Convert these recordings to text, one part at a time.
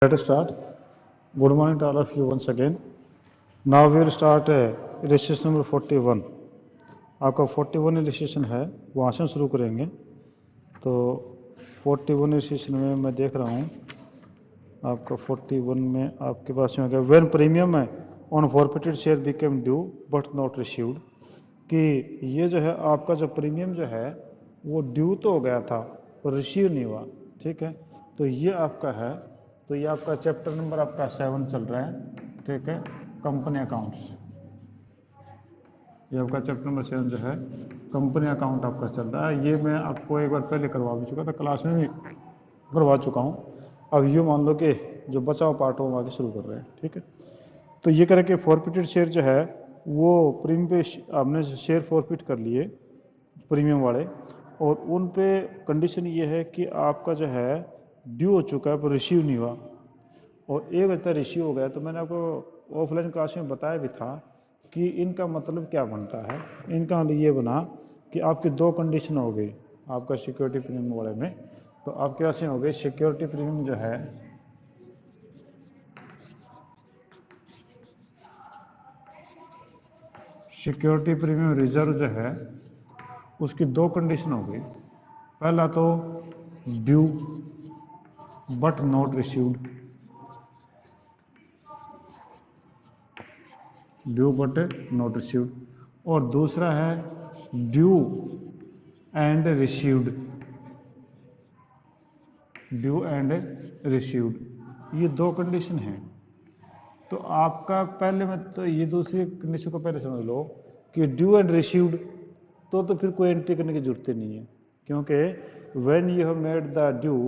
Let us start. Good morning to all of you once again. Now we will start registration number 41. आपका 41 registration है वहाँ से शुरू करेंगे. तो 41 रजिस्ट्रेशन में मैं देख रहा हूँ आपका 41 में आपके पास में क्या when premium on forfeited share became due but not received, कि ये जो है आपका जो प्रीमियम जो है वो ड्यू तो हो गया था पर रिसीव नहीं हुआ. ठीक है, तो ये आपका है. तो ये आपका चैप्टर नंबर आपका 7 चल रहा है. ठीक है, कंपनी अकाउंट्स. ये आपका चैप्टर नंबर 7 जो है कंपनी अकाउंट आपका चल रहा है. ये मैं आपको एक बार पहले करवा भी चुका था, क्लास में भी करवा चुका हूँ. अब ये मान लो कि जो बचा हुआ पार्ट हो आगे शुरू कर रहे हैं. ठीक है, तो ये करके फॉरफिटेड शेयर जो है वो प्रीमियम पे आपने शेयर फॉरफिट कर लिए प्रीमियम वाले, और उन पे कंडीशन ये है कि आपका जो है ड्यू हो चुका है पर रिसीव नहीं हुआ, और एक बच्चा रिसीव हो गया. तो मैंने आपको ऑफलाइन क्लास में बताया भी था कि इनका मतलब क्या बनता है. इनका मतलब ये बना कि आपकी दो कंडीशन हो गई आपका सिक्योरिटी प्रीमियम वाले में. तो आपके पास हो गई सिक्योरिटी प्रीमियम जो है सिक्योरिटी प्रीमियम रिजर्व जो है उसकी दो कंडीशन हो गई. पहला तो due but not received, due but not received, और दूसरा है due and received, due and received. ये दो कंडीशन है. तो आपका पहले में तो ये दूसरी कंडीशन को पहले समझ लो कि ड्यू एंड रिसीव्ड तो फिर कोई एंट्री करने की जरूरत नहीं है, क्योंकि when you have made the due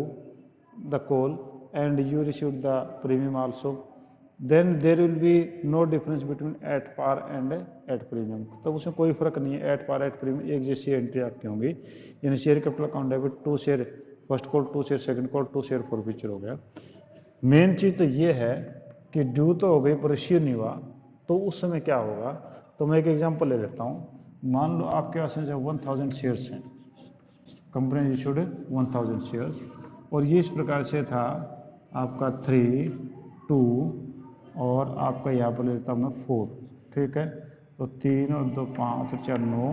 the call and you received the premium also, then there will be no difference between at par and at premium. तो उसमें कोई फर्क नहीं है. एट पार एट प्रीमियम एक जैसी एंट्री आपकी होंगी. यानी share capital account debit to share first call, to share second call, to share forfeiture हो गया. मेन चीज़ तो ये है कि ड्यू तो हो गई पर रिसीव नहीं हुआ. तो उस समय क्या होगा, तो मैं एक एग्जांपल ले लेता हूँ. मान लो आपके पास में जो 1000 शेयर्स हैं, कंपनी इशूड 1000 शेयर्स, और ये इस प्रकार से था आपका 3, 2 और आपका यहाँ पर लेता हूँ मैं 4. ठीक है, तो 3 और 2 5 और 4 9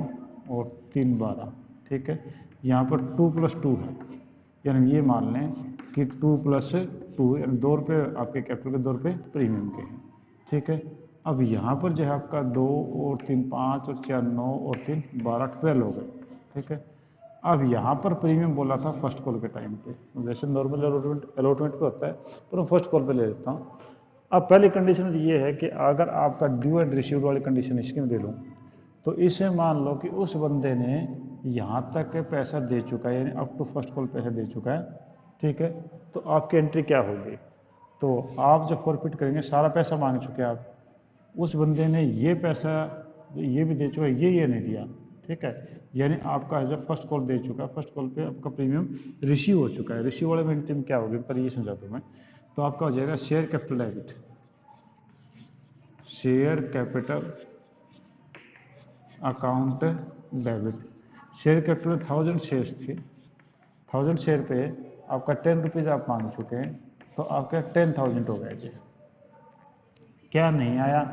और 3 12. ठीक है, यहाँ पर 2 + 2 है, यानी ये मान लें कि 2 + 2 यानी 2 रुपये आपके कैपिटल के 2 रुपये प्रीमियम के हैं. ठीक है, अब यहाँ पर जो है आपका 2 और 3 5 और 4 9 और 3 12 12 हो गए. ठीक है, अब यहाँ पर प्रीमियम बोला था फर्स्ट कॉल के टाइम पे, वैसे नॉर्मल अलॉटमेंट पे होता है पर मैं फर्स्ट कॉल पे ले लेता हूँ. अब पहली कंडीशन ये है कि अगर आपका ड्यू एंड रिसीव्ड वाली कंडीशन इसकी में दे लूँ, तो इसे मान लो कि उस बंदे ने यहाँ तक के पैसा दे चुका है, यानी अप टू फर्स्ट कॉल पैसा दे चुका है. ठीक है, तो आपकी एंट्री क्या होगी, तो आप जब फॉरफिट करेंगे सारा पैसा मांग चुके आप, उस बंदे ने ये पैसा ये भी दे चुका है, ये नहीं दिया. ठीक है, यानी आपका जब फर्स्ट कॉल दे चुका है, फर्स्ट कॉल पे आपका प्रीमियम रिसीव हो चुका है. रिसीव वाले में एंट्री में क्या होगी पर ये समझा दूँ मैं. तो आपका हो जाएगा share capital debit, share capital account debit. Share capital में 1000 शेयर्स थे, 1000 शेयर पे आपका 10 रुपीज़ आप मांग चुके हैं, तो आपका 10,000 हो गया जी. क्या नहीं आया,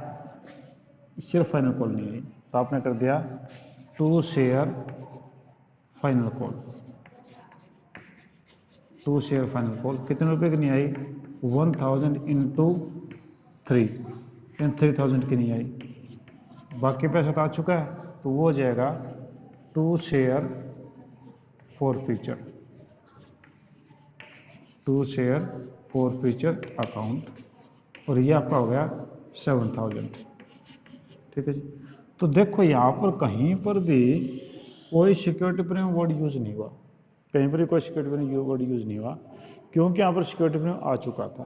सिर्फ फाइनल कॉल नहीं आई, तो आपने कर दिया 2 share final call. 2 share final call कितने रुपए की नहीं आई, 1000 × 3 यानी 3000 की नहीं आई. बाकी पैसा तो आ चुका है, तो वो हो जाएगा 2 share forfeiture, 2 share forfeiture account, और ये आपका हो गया 7000. ठीक है जी. तो देखो यहाँ पर कहीं पर भी कोई सिक्योरिटी प्रीमियम वर्ड यूज़ नहीं हुआ, कहीं पर भी कोई सिक्योरिटी प्रीमियम वर्ड यूज़ नहीं हुआ, क्योंकि यहाँ पर सिक्योरिटी प्रीमियम आ चुका था.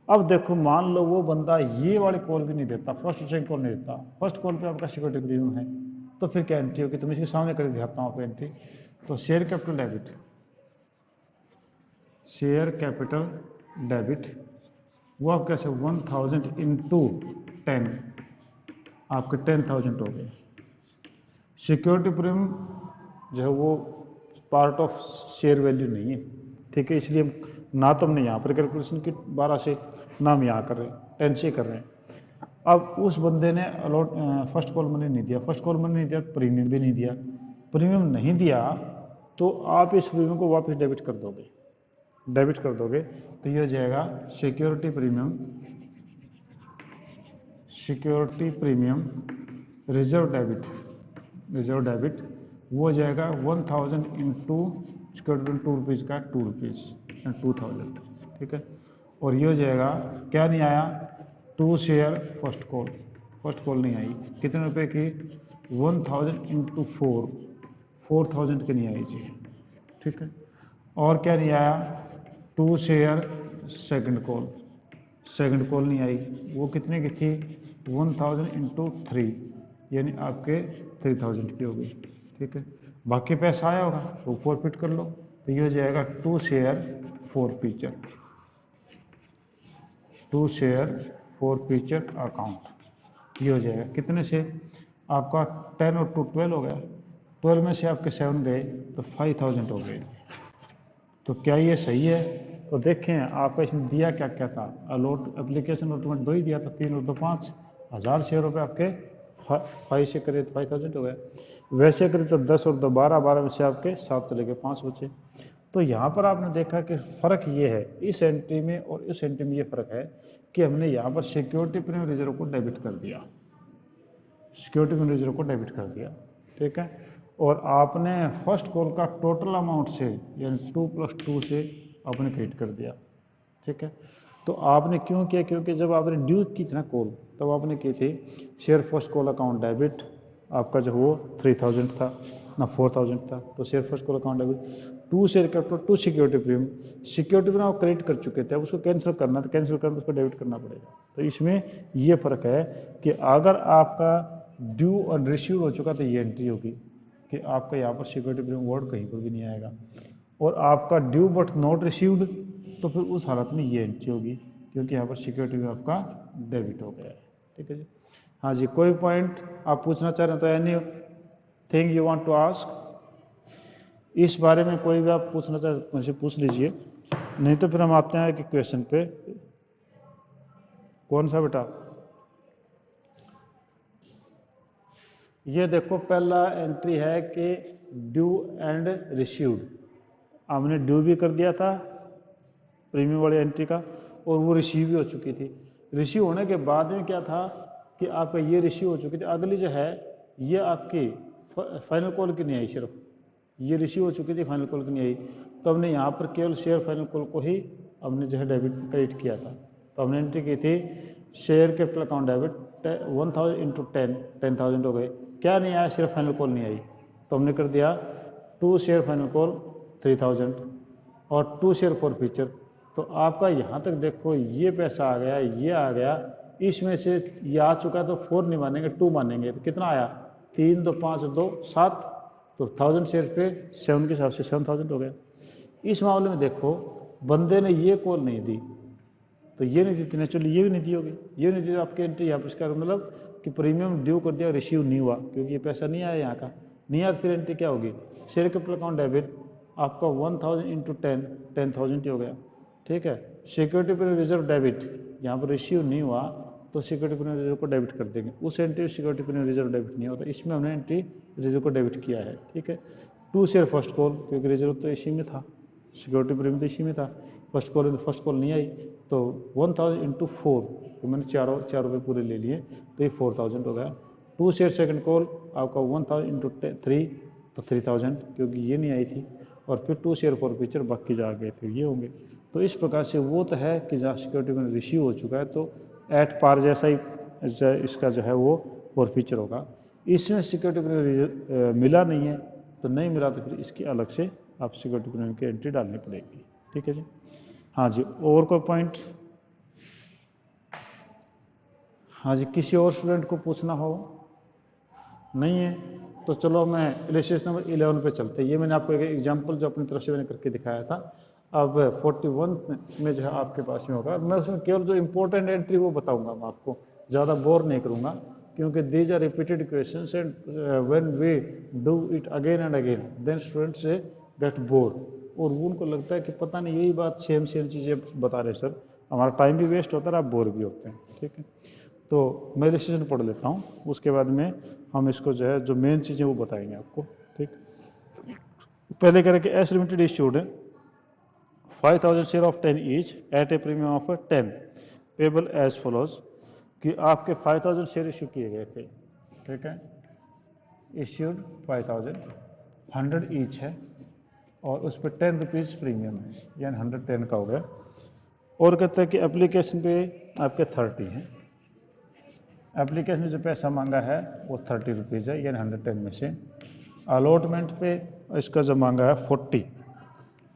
अब देखो मान लो वो बंदा ये वाली कॉल भी नहीं देता, फर्स्ट और सेकंड कॉल नहीं देता, फर्स्ट कॉल पे आपका सिक्योरिटी प्रीमियम है, तो फिर क्या एंट्री होगी, तो मैं इसके सामने करके दिखाता हूँ आपको एंट्री. तो share capital debit, share capital debit वो आप कैसे 1000 × 10 आपके 10,000 हो गए. सिक्योरिटी प्रीमियम जो है वो पार्ट ऑफ शेयर वैल्यू नहीं है. ठीक है, इसलिए ना तो हमने यहाँ पर कैलकुलेशन की 12 से, ना हम यहाँ कर रहे हैं 10 से कर रहे हैं। अब उस बंदे ने अलॉट फर्स्ट कॉल मनी नहीं दिया, फर्स्ट कॉल मनी नहीं दिया, प्रीमियम भी नहीं दिया, प्रीमियम नहीं दिया तो आप इस प्रीमियम को वापस डेबिट कर दोगे, डेबिट कर दोगे तो ये हो जाएगा security premium, security premium reserve debit, reserve debit वो हो जाएगा 1000 इंटू सिक्योरिटी 2 रुपीज़ का 2 रुपीज़ 2000, ठीक है। और ये हो जाएगा क्या नहीं आया, 2 share first call, first call नहीं आई, कितने रुपए की 1000 इंटू 4, 4000 की नहीं आई जी, ठीक है। और क्या नहीं आया, 2 share second call, second call नहीं आई, वो कितने की थी 1000 इंटू 3 यानी आपके 3000 की हो गई, ठीक है। बाकी पैसा आया होगा तो फॉरफिट कर लो, तो ये हो जाएगा 2 share forfeiture, 2 share forfeiture account. ये हो जाएगा कितने से आपका 10 और 2 12 हो गया, 12 में से आपके 7 गए तो 5000 हो गए। तो क्या ये सही है? तो देखें आपका इसमें दिया क्या क्या था, अलॉट एप्लीकेशन अलॉटमेंट 2 ही दिया था, 3 और 2 5, 1000 शेयर रुपये आपके 5 से करे तो 5000 हो गया, वैसे करे तो 10 और 2 12, 12 में से आपके 7 चले गए, 5 बचे। तो यहाँ पर आपने देखा कि फ़र्क ये है इस एंट्री में और इस एंट्री में, ये फ़र्क है कि हमने यहाँ पर सिक्योरिटी प्रीमियम रिजर्व को डेबिट कर दिया, सिक्योरिटी प्रीमियम रिजर्व को डेबिट कर दिया, ठीक है। और आपने फर्स्ट कॉल का टोटल अमाउंट से यानी 2 + 2 से आपने क्रेडिट कर दिया, ठीक है। तो आपने क्यों किया, क्योंकि जब आपने ड्यू की थी ना कॉल, तब आपने की थी share first call account debit, आपका जो वो 3000 था ना 4000 था, तो share first call account debit, 2 share capital 2 security premium, security premium आप क्रेडिट कर चुके थे, अब उसको कैंसिल करना, तो कैंसिल करना तो उसको डेबिट करना पड़ेगा। तो इसमें ये फ़र्क है कि अगर आपका ड्यू और रिसीव हो चुका तो ये एंट्री होगी कि आपका यहाँ पर सिक्योरिटी प्रीमियम वर्ड कहीं पर भी नहीं आएगा, और आपका ड्यू बट नॉट रिसीव्ड तो फिर उस हालत में ये एंट्री होगी क्योंकि यहाँ पर सिक्योरिटी प्रीमियम आपका डेबिट हो गया है, ठीक है जी। हाँ जी, कोई पॉइंट आप पूछना चाह रहे हैं तो anything you want to ask, इस बारे में कोई भी आप पूछना चाहे मुझे पूछ लीजिए, नहीं तो फिर हम आते हैं कि क्वेश्चन पे। कौन सा बेटा? ये देखो पहला एंट्री है कि ड्यू एंड रिसीव्ड, हमने ड्यू भी कर दिया था प्रीमियम वाली एंट्री का और वो रिसीव भी हो चुकी थी। रिसीव होने के बाद में क्या था कि आपका ये रिसीव हो चुकी थी, अगली जो है ये आपकी फाइनल कॉल की नहीं आई, सिर्फ ये रिसीव हो चुकी थी, फाइनल कॉल की नहीं आई, तो हमने यहाँ पर केवल शेयर फाइनल कॉल को ही हमने जो है डेबिट क्रेडिट किया था। तो हमने एंट्री की थी share capital account debit 1000 into 10,000 हो गए, क्या नहीं आया, सिर्फ फाइनल कॉल नहीं आई, तो हमने कर दिया 2 शेयर फाइनल कॉल 3000 और 2 शेयर फॉरफीचर। तो आपका यहाँ तक देखो ये पैसा आ गया, ये आ गया, इसमें से ये आ चुका है तो 4 नहीं मानेंगे 2 मानेंगे, तो कितना आया 3 2 5 2 7, तो 1000 शेयर पे 7 के हिसाब से 7000 हो गया। इस मामले में देखो बंदे ने ये कॉल नहीं दी तो ये नहीं दी थी, नेचुरली ये भी नहीं दी होगी, ये नहीं दी, आपकी एंट्री यहाँ पर इसका मतलब कि प्रीमियम ड्यू कर दिया, रिसीव नहीं हुआ क्योंकि ये पैसा नहीं आया यहाँ का, नहीं आया, फिर एंट्री क्या होगी, शेयर कैपिटल अकाउंट डेबिट आपका 1000 इंटू 10,000 ही हो गया, ठीक है। सिक्योरिटी प्रीमियम रिजर्व डेबिट, यहाँ पर रिसीव नहीं हुआ तो सिक्योरिटी प्रीमियम रिजर्व को डेबिट कर देंगे, उस entry security premium reserve debit नहीं होता, इसमें हमने एंट्री रिजर्व को डेबिट किया है, ठीक है। 2 शेयर फर्स्ट कॉल, क्योंकि रिजर्व तो इसी में था, सिक्योरिटी प्रीमियम तो इसी में था, फर्स्ट कॉल नहीं आई, तो 1000 इंटू 4, तो मैंने 4 रुपये पूरे ले लिए, तो ये 4000 हो गया। 2 शेयर सेकंड कॉल आपका 1000 इंटू 3, तो 3000 क्योंकि ये नहीं आई थी, और फिर 2 शेयर फॉरफीचर बाकी जा गए थे, ये होंगे। तो इस प्रकार से वो तो है कि जहाँ सिक्योरिटी में रिसीव हो चुका है तो एट पार जैसा ही इसका जो है वो फॉरफीचर होगा। इसमें सिक्योरिटी प्रीमियम मिला नहीं है तो नहीं मिला तो फिर इसकी अलग से आप सिक्योरिटी प्रीमियम की एंट्री डालनी पड़ेगी, ठीक है जी। हाँ जी, और कोई पॉइंट? हाँ जी, किसी और स्टूडेंट को पूछना हो? नहीं है तो चलो मैं इलस्ट्रेशन नंबर 11 पे चलते हैं। ये मैंने आपको एक एग्जांपल जो अपनी तरफ से मैंने करके दिखाया था। अब 41 में जो है आपके पास में होगा, मैं उसमें केवल जो इंपॉर्टेंट एंट्री वो बताऊंगा, मैं आपको ज़्यादा बोर नहीं करूंगा क्योंकि these are repeated questions and when we do it again and again then students get bore. और वो उनको लगता है कि पता नहीं यही बात सेम चीज़ें बता रहे सर, हमारा टाइम भी वेस्ट होता है, आप बोर भी होते हैं। ठीक है, तो मैं डिसीजन पढ़ लेता हूँ, उसके बाद में हम इसको जो है जो मेन चीज़ें वो बताएंगे आपको। ठीक, पहले कह रहे कि S limited issued 5000 share of 10 each at a premium of 10 payable as follows, कि आपके 5000 शेयर इश्यू किए गए थे। ठीक है, इश्यूड 5000, 100 ईच है और उस पर 10 रुपीज़ प्रीमियम है, यानी 110 का हो गया। और कहते हैं कि एप्लीकेशन पे आपके 30 हैं, एप्लीकेशन में जो पैसा मांगा है वो 30 रुपीज़ है, यानी 110 में से। अलॉटमेंट पे इसका जो मांगा है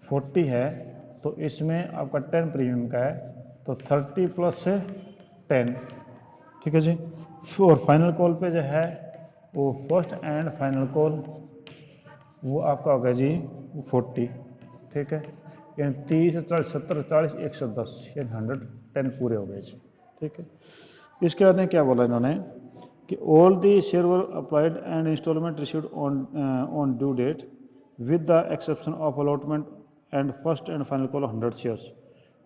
40 है, तो इसमें आपका 10 प्रीमियम का है, तो 30 प्लस 10। ठीक है जी, और फाइनल कॉल पे जो है वो फर्स्ट एंड फाइनल कॉल वो आपका होगा जी 40। ठीक है, यानी 30, 40, 70, 40, 110, यानी 110 पूरे हो गए जी। ठीक है, इसके बाद में क्या बोला इन्होंने कि all the share were applied and instalment received on due date with the exception of allotment and first and final call 100 shares,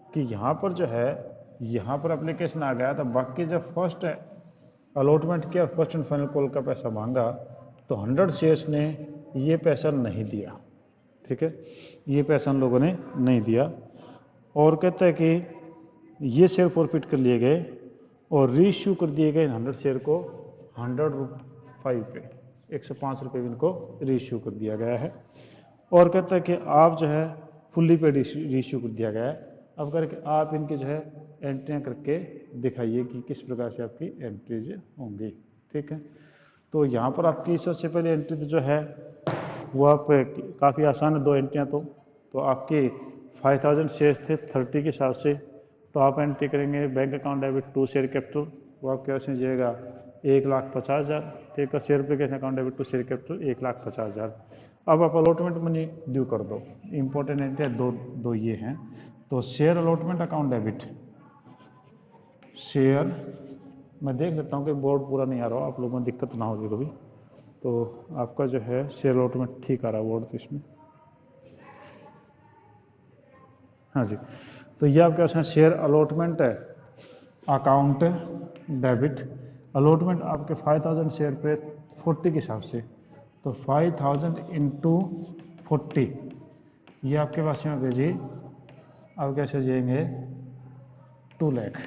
कि यहाँ पर जो है यहाँ पर एप्लीकेशन आ गया तो बाकी जब फर्स्ट अलॉटमेंट किया, फर्स्ट एंड फाइनल कॉल का पैसा मांगा, तो 100 शेयर्स ने ये पैसा नहीं दिया। ठीक है, ये पैसा उन लोगों ने नहीं दिया, और कहता है कि ये शेयर फॉरफिट कर लिए गए और रीइश्यू कर दिए गए 100 शेयर को 105 पे, 105 रुपये में इनको रीइश्यू कर दिया गया है। और कहता है कि आप जो है फुल्ली पे रीइश्यू कर दिया गया है। अब करके आप इनके जो है एंट्रियाँ करके दिखाइए कि किस प्रकार से आपकी एंट्रीज होंगी। ठीक है, तो यहाँ पर आपकी सबसे पहले एंट्री जो है वो आप काफ़ी आसान है, 2 एंट्रियाँ। तो आपकी 5000 शेयर थे 30 के हिसाब से, तो आप एंट्री करेंगे bank account debit 2 share capital, वो आपके पास में जाएगा 1,50,000। ठीक है, share application account debit 2 share capital 1,50,000। अब आप अलॉटमेंट मनी ड्यू कर दो। इंपॉर्टेंट एंट्री दो ये हैं, तो share allotment account debit, share मैं देख लेता हूँ कि बोर्ड पूरा नहीं आ रहा हो, आप लोगों को दिक्कत ना हो कभी, तो आपका जो है शेयर अलॉटमेंट ठीक आ रहा है बोर्ड तो इसमें। हाँ जी, तो ये आपके पास शेयर अलॉटमेंट है अकाउंट डेबिट। अलॉटमेंट आपके 5000 शेयर पे 40 के हिसाब से, तो 5000 इंटू 40, ये आपके पास में होगा जी, आप कैसे जाएंगे 2 लाख।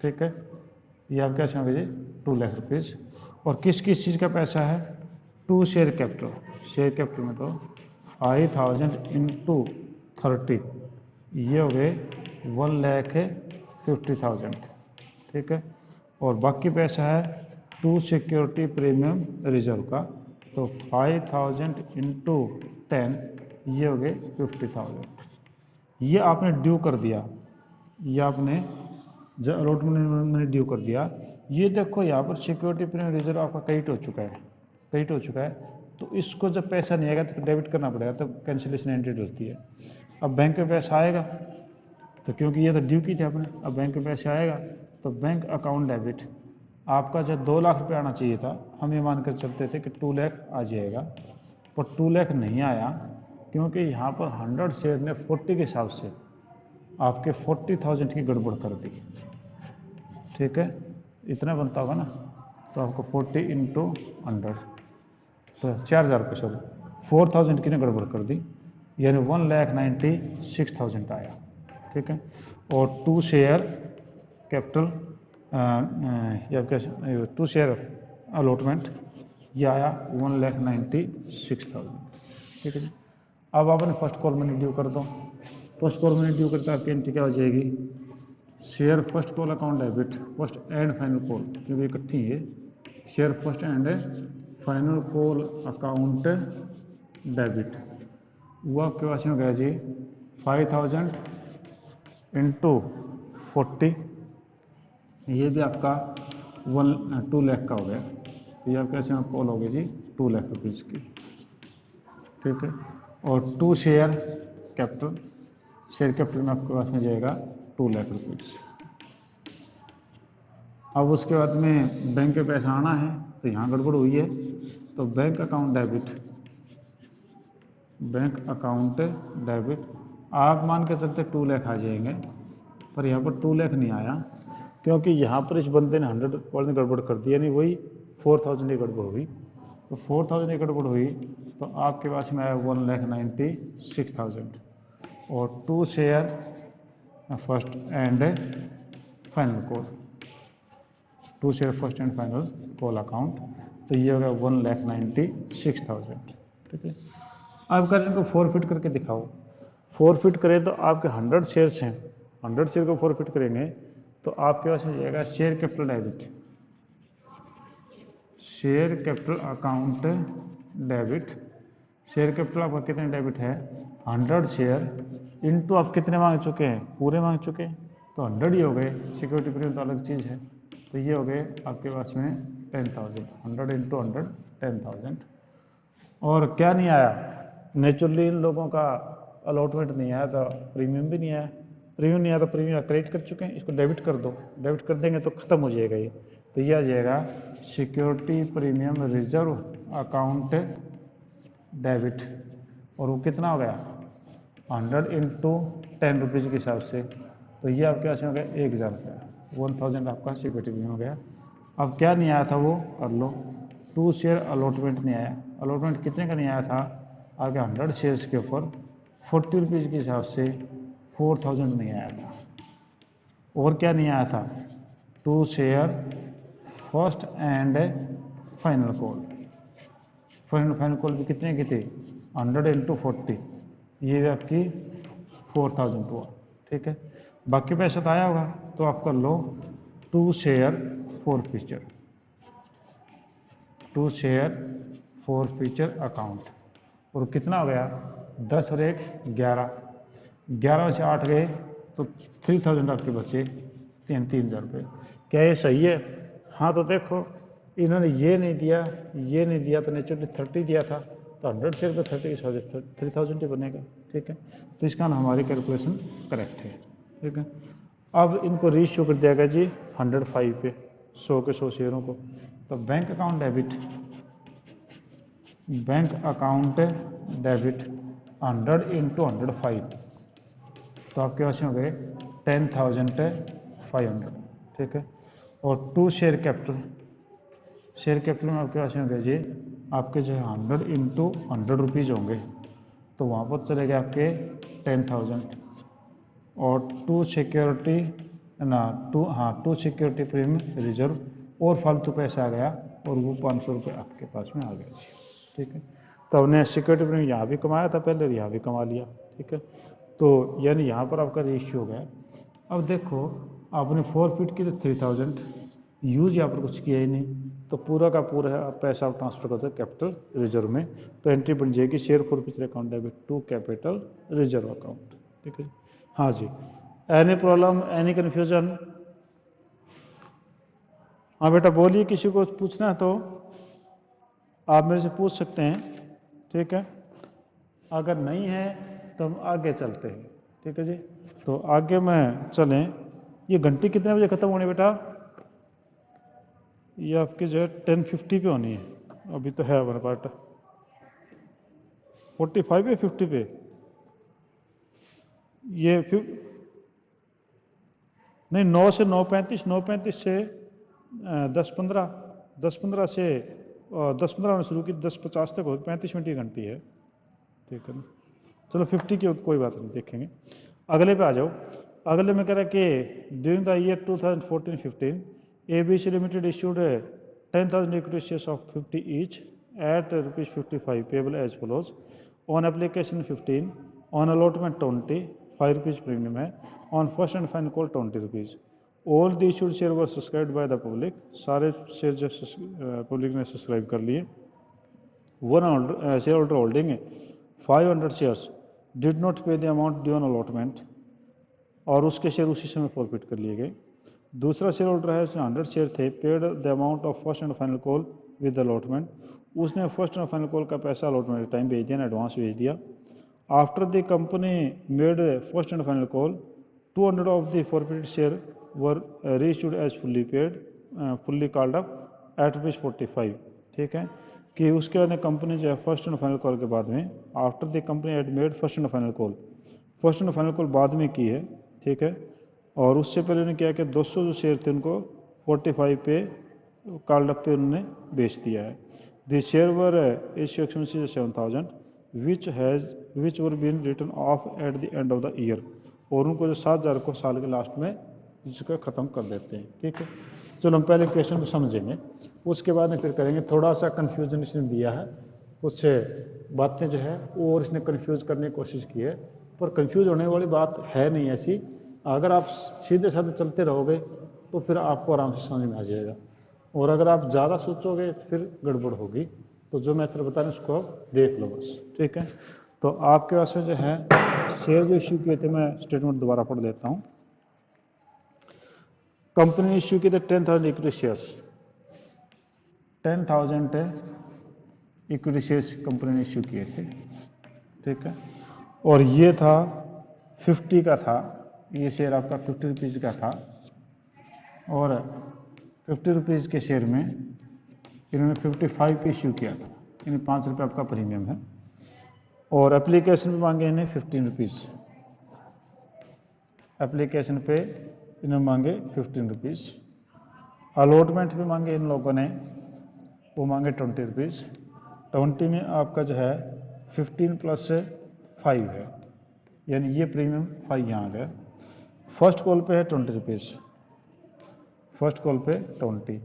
ठीक है, ये आप कैसे होंगे जी 2 लाख रुपीज़। और किस किस चीज़ का पैसा है, 2 शेयर कैपिटल, शेयर कैपिटल में तो 5000 इंटू 30, ये हो गए 1,50,000। ठीक है, और बाकी पैसा है 2 सिक्योरिटी प्रीमियम रिजर्व का, तो 5000 इंटू 10, ये हो गए 50,000। ये आपने ड्यू कर दिया, ये आपने जो अलॉटमेंट मैंने ड्यू कर दिया। ये देखो यहाँ पर सिक्योरिटी प्रीमियम रिजर्व आपका क्रेडिट हो चुका है, क्रेडिट हो चुका है, तो इसको जब पैसा नहीं आएगा तो डेबिट करना पड़ेगा, तब कैंसिलेशन एंट्री डलती है। अब बैंक में पैसा आएगा, तो क्योंकि ये तो ड्यू की थी आपने, अब बैंक में पैसे आएगा तो बैंक अकाउंट डेबिट, आपका जब 2 लाख रुपये आना चाहिए था, हम ये मानकर चलते थे कि 2 लाख आ जाएगा, पर 2 लाख नहीं आया, क्योंकि यहाँ पर 100 शेयर ने 40 के हिसाब से आपके 40,000 की गड़बड़ कर दी। ठीक है, इतना बनता होगा ना, तो आपको 40 इंटू 100, तो 4,000 रुपये, सॉरी 4,000 की ने गड़बड़ कर दी, यानी 1,96,000 आया। ठीक है, और 2 शेयर कैपिटल या कैसे 2 शेयर अलॉटमेंट, ये आया 1,96,000। ठीक है जी, अब आपने फर्स्ट कॉल मनी ड्यू कर दो। फर्स्ट कॉल मनी ड्यू करता आपकी एंट्री क्या हो जाएगी, share first call account debit first and final call, क्योंकि इकट्ठी है, share first and final call account debit, वो आपके पास में हो गया जी 5000 इंटू 40, ये भी आपका 2 लाख का हो गया, तो ये आपके पास कॉल हो गई जी 2 लाख रुपीज़ की। ठीक है, और 2 शेयर कैपिटल, शेयर कैपिटल में आपके पास में जाएगा 2 लाख रुपीज़। अब उसके बाद में बैंक में पैसा आना है, तो यहाँ गड़बड़ हुई है, तो bank account debit, bank account debit, आप मान के चलते 2 लाख आ जाएंगे, पर यहाँ पर 2 लाख नहीं आया क्योंकि यहाँ पर इस बंदे ने 100 वाले ने गड़बड़ कर दी, यानी वही 4000 की गड़बड़ हुई। तो 4000 की गड़बड़ हुई तो आपके पास में आया 1,96,000 और 2 share first and final call, 2 share first and final call account, तो ये हो गया 1,96,000। ठीक है, अब अगर इनको फॉरफिट करके दिखाओ, फॉरफिट करें तो आपके 100 शेयर्स हैं, 100 शेयर को फॉरफिट करेंगे तो आपके पास हो जाएगा share capital debit, share capital account debit. Share capital आपका कितने डेबिट है 100 शेयर इनटू आप कितने मांग चुके हैं, पूरे मांग चुके हैं तो 100 ही हो गए, सिक्योरिटी प्रीमियम तो अलग चीज़ है। तो ये हो गए आपके पास में 10,000, 100 इंटू 100 10,000। और क्या नहीं आया, नेचुरली इन लोगों का अलॉटमेंट नहीं आया तो प्रीमियम भी नहीं आया, प्रीमियम नहीं आया तो प्रीमियम क्रेडिट कर चुके हैं, इसको डेबिट कर दो, डेबिट कर देंगे तो ख़त्म हो जाएगा ये। तो ये आ जाएगा security premium reserve account debit, और वो कितना हो गया 100 इंटू 10 रुपीज़ के हिसाब से, तो ये आपके पास में हो गया 1,000 रुपया, 1000 आपका सिक्योरिटी प्रीमियम हो गया। अब क्या नहीं आया था वो कर लो, 2 शेयर अलॉटमेंट नहीं आया, अलॉटमेंट कितने का नहीं आया था आगे 100 शेयर्स के ऊपर 40 रुपीज़ के हिसाब से 4000 नहीं आया था। और क्या नहीं आया था 2 share first and final call, final call भी कितने की थी 100 इंटू 40, ये आपकी 4000 हुआ। ठीक है, बाकी पैसा तो आया होगा तो आप कर लो 2 share forfeiture, 2 share forfeiture account, और कितना हो गया 10 और 1 11, 11 में से 8 गए तो 3000 आपके बचे, 3,000 रुपये। क्या ये सही है? हाँ, तो देखो इन्होंने ये नहीं दिया, ये नहीं दिया, तो नेचुरली 30 दिया था तो 100 शेयर पे 30 के साथ 3000 ही बनेगा। ठीक है, तो इसका हमारी कैलकुलेशन करेक्ट है। ठीक है, अब इनको रीइश्यू कर दिया गया जी 105 पे 100 के 100 शेयरों को। तो bank account debit, bank account debit 100 into 105, तो आपके पास हो गए 10,500। ठीक है, और 2 शेयर कैपिटल, शेयर कैपिटल में आपके पास हो गए जी आपके जो 100 इंटू 100 रुपीज़ होंगे तो वहाँ पर चले गए आपके 10,000, और 2 सिक्योरिटी ना 2 सिक्योरिटी प्रीमियम रिजर्व और फालतू पैसा आ गया और वो 500 रुपये आपके पास में आ गया जी। ठीक है, तो हमने सिक्योरिटी प्रीमियम यहाँ भी कमाया था पहले, यहाँ भी कमा लिया। ठीक है, तो यानी यहाँ पर आपका रेशियो हो गया। अब देखो आपने फॉरफिट की तो 3000, यूज़ यहाँ पर कुछ किया ही नहीं, तो पूरा का पूरा पैसा आप ट्रांसफर करते हैं कैपिटल रिजर्व में, तो एंट्री बन जाएगी share forfeiture account debit to capital reserve account. ठीक है, हाँ जी, एनी प्रॉब्लम, एनी कन्फ्यूजन? हाँ बेटा बोलिए, किसी को पूछना है तो आप मेरे से पूछ सकते हैं। ठीक है, अगर नहीं है तो हम आगे चलते हैं। ठीक है जी, तो आगे में चलें। ये घंटी कितने बजे ख़त्म होनी बेटा? ये आपकी जो है 10:50 पे होनी है, अभी तो है हमारे पास 45 या 50 पे, ये नहीं 9 से 9:35, 9:35 से 10:15, 10:15 से 10:15 शुरू की 10:50 तक हो, 35 मिनट की घंटी है। ठीक है ना, चलो 50 की कोई बात नहीं, देखेंगे। अगले पे आ जाओ। अगले में कह रहा है कि during the year 2014-15 ABC limited issued 10,000 equity shares of 50 each at ₹55 payable as follows on application 15, on allotment 20, ₹5 premium है, on first and final call ₹20। All the issued share were subscribe by the public, सारे share जो public ने subscribe कर लिए। One share holder holding 500 shares did not pay the amount due on allotment, और उसके share उसी समय forfeit कर लिए गए। दूसरा शेयर होल्डर है उसने 100 शेयर थे, paid the amount of first and final call with allotment, उसने फर्स्ट एंड फाइनल कॉल का पैसा अलॉटमेंट के टाइम भेज दिया, एडवांस भेज दिया। After the company made first and final call 200 of the forfeited share were reissued as fully paid, fully called up at ₹45। ठीक है, कि उसके बाद कंपनी जो है फर्स्ट एंड फाइनल कॉल के बाद में, after the company had made first and final call, first and final call बाद में की है, ठीक है। और उससे पहले उन्होंने क्या किया, 200 जो शेयर थे उनको 45 पे कॉल्ड अप पे उन्होंने बेच दिया है। The share were issue expenses 7000 which were been written off at the end of the year, और उनको जो 7000 को साल के लास्ट में जिसका ख़त्म कर देते हैं, ठीक है। चलो हम पहले क्वेश्चन को समझेंगे, उसके बाद में फिर करेंगे। थोड़ा सा कन्फ्यूजन इसने दिया है, कुछ बातें जो है और इसने कन्फ्यूज़ करने की कोशिश की है, पर कन्फ्यूज़ होने वाली बात है नहीं ऐसी। अगर आप सीधे साधे चलते रहोगे तो फिर आपको आराम से समझ में आ जाएगा, और अगर आप ज़्यादा सोचोगे तो फिर गड़बड़ होगी। तो जो मेथड बता रहे हैं उसको आप देख लो बस, ठीक है। तो आपके पास में जो है शेयर जो इश्यू किए थे, मैं स्टेटमेंट दोबारा पढ़ देता हूँ। कंपनी ने इश्यू किए थे 10,000 equity shares, 10,000 equity shares company ने इश्यू किए थे, ठीक है। और ये था 50 का था, ये शेयर आपका 50 रुपीज़ का था, और 50 रुपीज़ के शेयर में इन्होंने 55 पे इश्यू किया था, यानी 5 रुपये आपका प्रीमियम है। और एप्लीकेशन पे मांगे इन्हें 15 रुपीज़, एप्लीकेशन पे इन्होंने मांगे 15 रुपीज़। अलॉटमेंट पे मांगे इन लोगों ने, वो मांगे 20 रुपीज़। 20 में आपका जो है 15 प्लस 5 है, यानी ये प्रीमियम 5 यहाँ आ गया। फर्स्ट कॉल पे है 20 रुपीज़, फर्स्ट कॉल पे 20,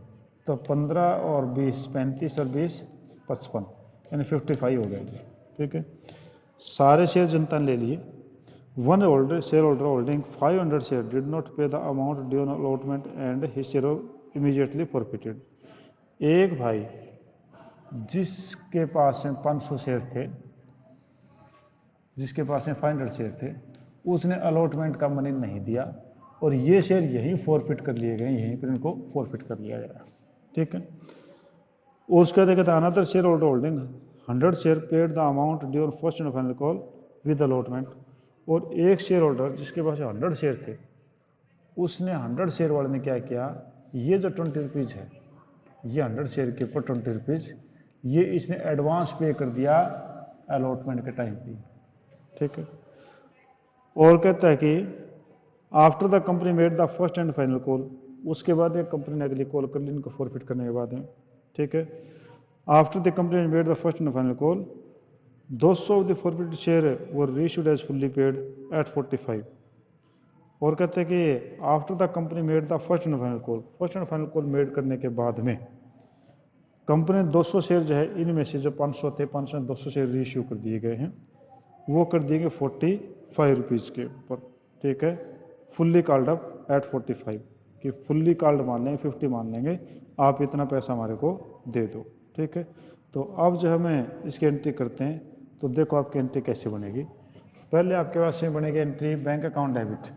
तो 15 और 20 35 और 20 55, यानी 55 हो गया जी, ठीक है। सारे शेयर जनता ने ले लिए। One holder share holder holding 500 share did not pay the amount due on allotment and his share immediately forfeited. एक भाई जिसके पास में 500 शेयर थे, जिसके पास में 500 शेयर थे, उसने अलॉटमेंट का मनी नहीं दिया, और ये शेयर यहीं फॉरफिट कर लिए गए, यहीं पर इनको फॉरफिट कर लिया गया, ठीक है। और उसका देखा another share holder holding 100 share paid the amount due on first and final call with allotment. और एक शेयर होल्डर जिसके पास 100 शेयर थे, उसने 100 शेयर वाले ने क्या किया, ये जो 20 रुपीज़ है, ये 100 शेयर के ऊपर 20 रुपीज़ ये इसने एडवांस पे कर दिया अलॉटमेंट के टाइम पे, ठीक है। और कहता है कि after the company made the first and final call, उसके बाद एक कंपनी ने अगली कॉल कर ली इनको फॉरफिट करने के बाद में, ठीक है। After the company made the first and final call 200 of the forfeited share were reissued as fully paid at 45। और कहते हैं कि after the company made the first and final call, first and final call made करने के बाद में company 200 share जो है, इनमें से जो 500 थे, 500 में 200 शेयर रीइश्यू कर दिए गए हैं, वो कर दिए गए 45 रुपीज़ के ऊपर, ठीक है। फुल्ली कॉल्ड अप एट 45, कि फुल्ली कॉल्ड मान लेंगे, 50 मान लेंगे, आप इतना पैसा हमारे को दे दो, ठीक है। तो अब जो हमें इसकी एंट्री करते हैं, तो देखो आपकी एंट्री कैसे बनेगी। पहले आपके पास में बनेगी entry bank account debit,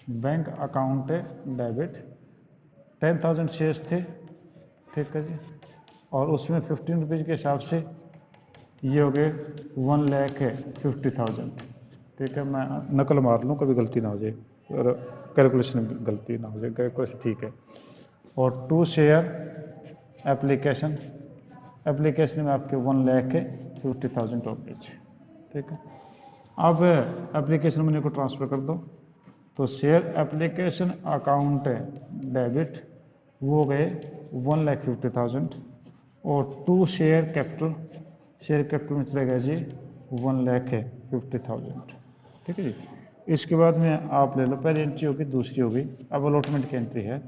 bank account debit 10,000 shares थे, ठीक है जी, और उसमें 15 रुपीज़ के हिसाब से ये हो गए 1,50,000, ठीक है। मैं नकल मार लूँ, कभी गलती ना हो जाए, और कैलकुलेशन गलती ना हो जाए, कैलकुलेशन ठीक है। और 2 शेयर एप्लीकेशन, एप्लीकेशन में आपके 1,50,000 हो गए, ठीक है। अब एप्लीकेशन मनी को ट्रांसफ़र कर दो, तो शेयर एप्लीकेशन अकाउंट डेबिट वो गए 1,50,000, और 2 शेयर कैपिटल, शेयर कैपिटल में चले गए जी 1,50,000, ठीक है जी। इसके बाद में आप ले लो, पहली एंट्री होगी, दूसरी होगी, अब अलॉटमेंट की एंट्री है,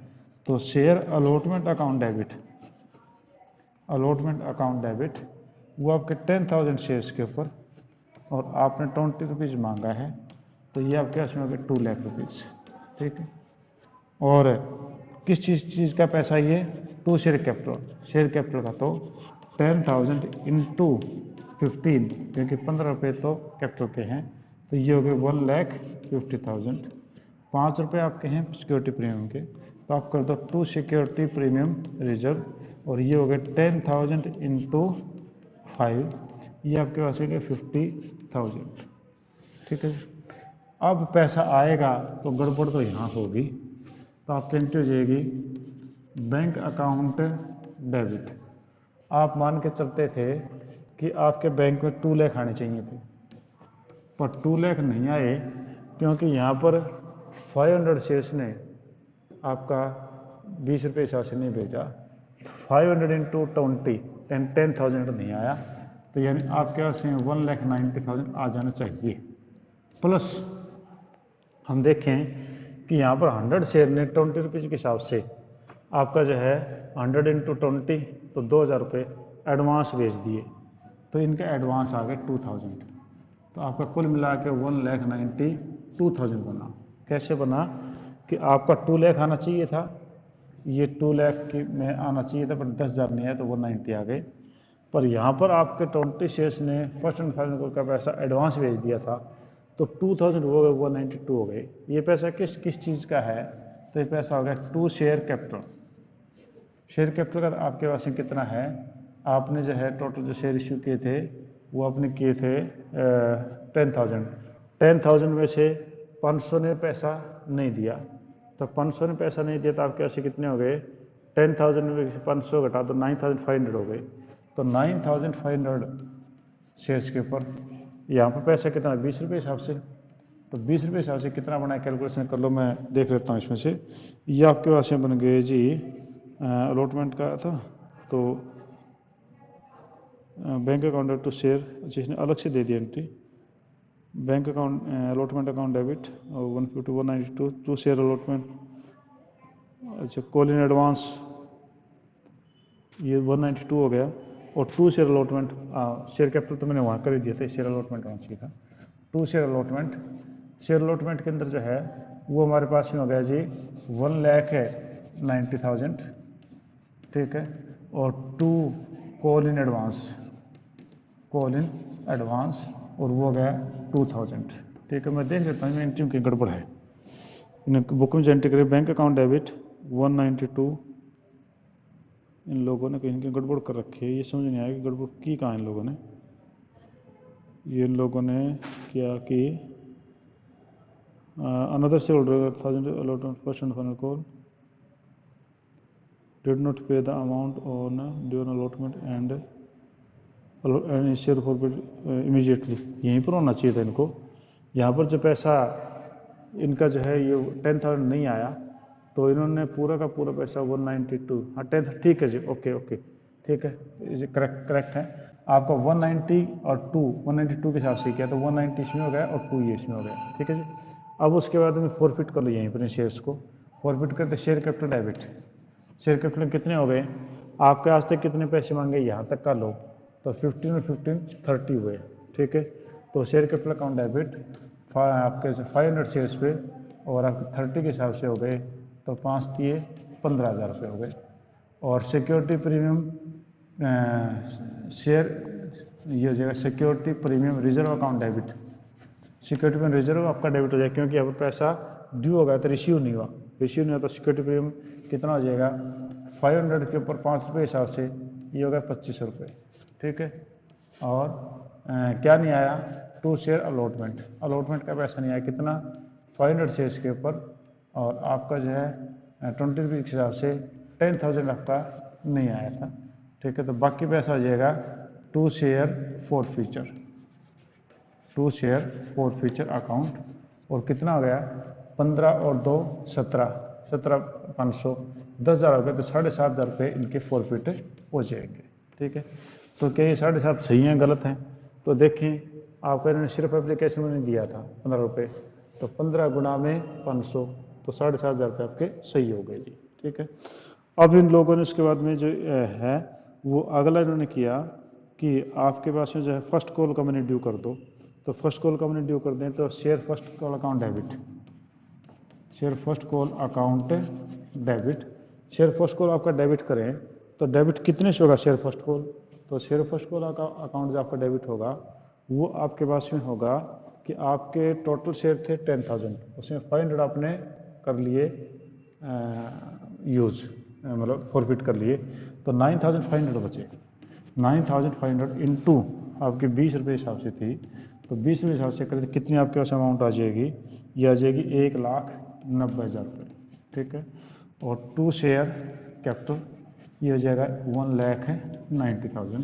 तो share allotment account debit, allotment account debit वो आपके 10,000 शेयर्स के ऊपर, और आपने 20 रुपीज़ मांगा है, तो ये आपके पास में हो गए 2 लाख रुपीज़, ठीक है। और किस चीज़ का पैसा ये, 2 शेयर कैपिटल, शेयर कैपिटल का, तो 10,000 इंटू 15, क्योंकि 15 रुपये तो कैपिटल के हैं, तो ये हो गए 1,50,000। 5 रुपये आपके हैं सिक्योरिटी प्रीमियम के, तो आप कर दो 2 सिक्योरिटी प्रीमियम रिजर्व, और ये हो गए 10,000 इंटू 5, ये आपके पास हो गए 50,000, ठीक है। अब पैसा आएगा तो गड़बड़ तो यहाँ होगी, तो आपकी एंट्री हो जाएगी बैंक अकाउंट डेबिट, आप मान के चलते थे कि आपके बैंक में 2 लाख आने चाहिए थे, पर 2 लाख नहीं आए क्योंकि यहाँ पर 500 शेयर्स ने आपका 20 रुपये हिसाब से नहीं भेजा। 500 इंटू 20 10,000 नहीं आया, तो यानी आपके पास 1,90,000 आ जाना चाहिए। प्लस हम देखें कि यहाँ पर 100 शेयर ने 20 रुपीज़ के हिसाब से आपका जो है 100 इंटू 20 तो 2,000 रुपये एडवांस भेज दिए, तो इनका एडवांस आ गए 2,000, तो आपका कुल मिला के 1,92,000 बना। कैसे बना कि आपका 2 लाख आना चाहिए था, ये 2 लाख की में आना चाहिए था, पर 10,000 नहीं आया तो 190 आ गए। पर यहाँ पर आपके 20 शेयर्स ने फर्स्ट एंड फाइनल का पैसा एडवांस भेज दिया था, तो 2,000 हो गए 192 हो गए। ये पैसा किस किस चीज़ का है, तो ये पैसा हो गया 2 शेयर कैपिटल। शेयर कैपिटल का आपके पास में कितना है, आपने जो है टोटल जो शेयर इश्यू किए थे वो आपने किए थे 10,000 में से 500 ने पैसा नहीं दिया, तो 500 ने पैसा नहीं दिया तो आपके पास कितने हो गए, 10,000 में से 500 घटा तो 9,500 हो गए। तो 9,500 शेयर्स के ऊपर यहाँ पर पैसा कितना है 20 रुपये हिसाब से, तो 20 रुपये हिसाब से कितना बना है कैलकुलेशन कर लो, मैं देख लेता हूँ इसमें से। ये आपके पास में बन गए जी अलॉटमेंट का था, तो बैंक अकाउंट टू शेयर जिसने अलग से दे दिया entry, bank account allotment account debit और 150 192 2 शेयर अलॉटमेंट। अच्छा कॉल इन एडवांस ये 192 हो गया, और 2 शेयर अलॉटमेंट शेयर कैपिटल तो मैंने वहाँ कर ही दिया था, शेयर अलॉटमेंट होना चाहिए था। 2 शेयर अलॉटमेंट, शेयर अलॉटमेंट के अंदर जो है वो हमारे पास में हो गया जी 1,90,000, ठीक है, और 2 कॉल इन एडवांस और वो हो गया 2,000, ठीक है। मैं देख लेता हूँ एंट्री की गड़बड़ है, बुक में एंट्री करें बैंक अकाउंट डेबिट 192, इन लोगों ने कहीं गड़बड़ कर रखी है, ये समझ नहीं आया कि गड़बड़ की कहाँ इन लोगों ने। ये इन लोगों ने किया कि another share holder 1,000 allotment first and final call did not pay the amount on during allotment and share forfeit immediately। यहीं पर होना चाहिए था इनको, यहाँ पर जो पैसा इनका जो है ये 10,000 नहीं आया, तो इन्होंने पूरा का पूरा पैसा 192, हाँ 10, ठीक है जी, ओके ठीक है, करेक्ट है। आपका 190 और 192 के हिसाब से किया, तो 190 इसमें हो गया और 2 ये इसमें हो गया, ठीक है जी। अब उसके बाद में फॉरफिट कर लो यहीं पर शेयर्स को, फॉरफिट करते share capital debit, share capital कितने हो गए, आपके आज तक कितने पैसे मांगे यहाँ तक का लो, तो 15 और 15 30 हुए, ठीक है। तो शेयर कैपिटल अकाउंट डेबिट आपके 500 शेयर्स पे और आपके 30 के हिसाब से हो गए, तो 5 दिए 15,000 रुपये हो गए। और सिक्योरिटी प्रीमियम शेयर ये हो जाएगा security premium reserve account debit, security premium reserve आपका डेबिट हो जाएगा, क्योंकि यहाँ पर पैसा ड्यू हो गया तो रिसीव नहीं हुआ, तो सिक्योरिटी प्रीमियम कितना हो जाएगा 500 के ऊपर 5 रुपये हिसाब से ये हो गया 25 रुपये, ठीक है। और क्या नहीं आया 2 शेयर अलॉटमेंट का पैसा नहीं आया, कितना 500 शेयर्स के ऊपर, और आपका जो है 20 रुपये के हिसाब से 10,000 आपका नहीं आया था, ठीक है। तो बाकी पैसा हो जाएगा 2 शेयर फॉरफीचर अकाउंट, और कितना हो गया 15 और 2 17,500 10,000 रुपये, तो 7,500 रुपये इनके फॉरफिट हो जाएंगे, ठीक है। तो क्या ये 7,500 सही हैं गलत हैं, तो देखें आपका इन्होंने सिर्फ एप्लीकेशन में नहीं दिया था 15 रुपये, तो 15 गुना में 500, तो 7,500 रुपये आपके सही हो गए जी, ठीक है। अब इन लोगों ने उसके बाद में जो है वो अगला इन्होंने किया कि आपके पास में जो है फर्स्ट कॉल का मैंने ड्यू कर दो, तो फर्स्ट कॉल का मैंने ड्यू कर दें, तो share first call account debit, share first call आपका डेबिट करें, तो डेबिट कितने से होगा शेयर फर्स्ट कॉल, तो शेयर फर्स्ट कॉल अकाउंट जो आपका डेबिट होगा वो आपके पास में होगा कि आपके टोटल शेयर थे 10,000, उसमें 500 आपने कर लिए यूज़, मतलब फॉरफिट कर लिए, तो 9,500 बचे। 9,500 इंटू आपके 20 रुपये हिसाब से थी, तो 20 रुपये हिसाब से करें कितनी आपके पास अमाउंट आ जाएगी, ये आ जाएगी 1,90,000 रुपये, ठीक है। और 2 शेयर कैपिटल ये हो जाएगा 1,90,000।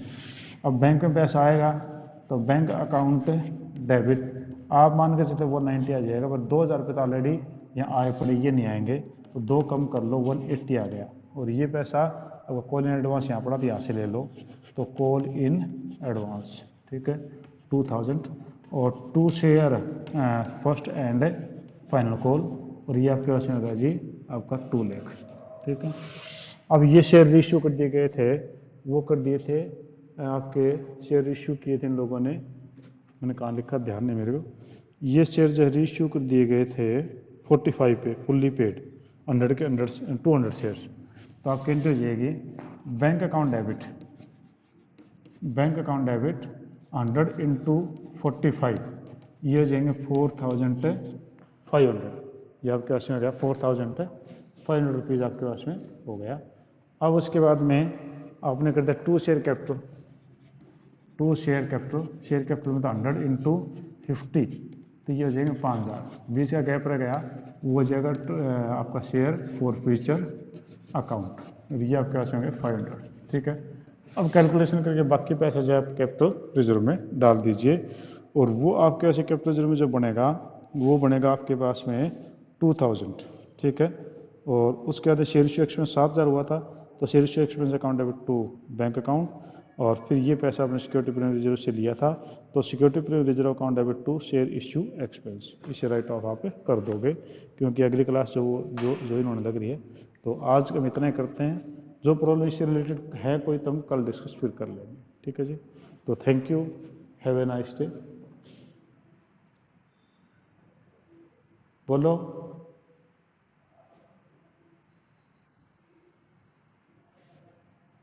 अब बैंक में पैसा आएगा तो बैंक अकाउंट डेबिट, आप मान के चलते 190 आ जाएगा, पर 2,000 रुपये तो ऑलरेडी यहाँ आए पड़े, ये नहीं आएंगे, तो 2 कम कर लो 180 आ गया। और ये पैसा अगर कॉल इन एडवांस यहाँ पड़ा तो यहाँ से ले लो, तो कॉल इन एडवांस, ठीक है 2,000, और 2 share first and final call, और ये आपके पास में होगा जी आपका 2 लाख, ठीक है। अब ये शेयर इशू कर दिए गए थे, वो कर दिए थे आपके शेयर इशू किए थे इन लोगों ने, मैंने कहाँ लिखा ध्यान नहीं मेरे को, ये शेयर जो इशू कर दिए गए थे 45 पे फुल्ली पेड 100 के अंडर 200 शेयर्स, तो आपकी एंट्री हो जाएगी bank account debit, bank account debit 100 into 45, ये हो जाएंगे 4,500, ये आपके पास में हो गया 4,500 रुपीज़ आपके पास में हो गया। अब उसके बाद में आपने कर दिया 2 share capital, 2 share capital, share capital में तो 100 इंटू 50, तो ये हो जाएगा 5,000, बीच का गैप रह गया, वो हो जाएगा आपका शेयर फॉर फ्यूचर अकाउंट, ये आपके पास में 500, ठीक है। अब कैलकुलेशन करके बाकी पैसा जो है आप कैपिटल रिजर्व में डाल दीजिए, और वो आपके पास कैपिटल रिजर्व में जो बनेगा वो बनेगा आपके पास में 2,000, ठीक है। और उसके बाद शेयर इशू एक्सपेंस 7,000 हुआ था, तो share issue expense account debit to bank account, और फिर ये पैसा आपने सिक्योरिटी प्रीमियम रिजर्व से लिया था, तो security premium reserve account debit to share issue expense, इसे राइट ऑफ आप कर दोगे, क्योंकि अगली क्लास जो इन्होंने लग रही है। तो आज हम इतना ही करते हैं, जो प्रॉब्लम इससे रिलेटेड है कोई तो हम कल डिस्कस फिर कर लेंगे, ठीक है जी। तो thank you, have a nice day. बोलो।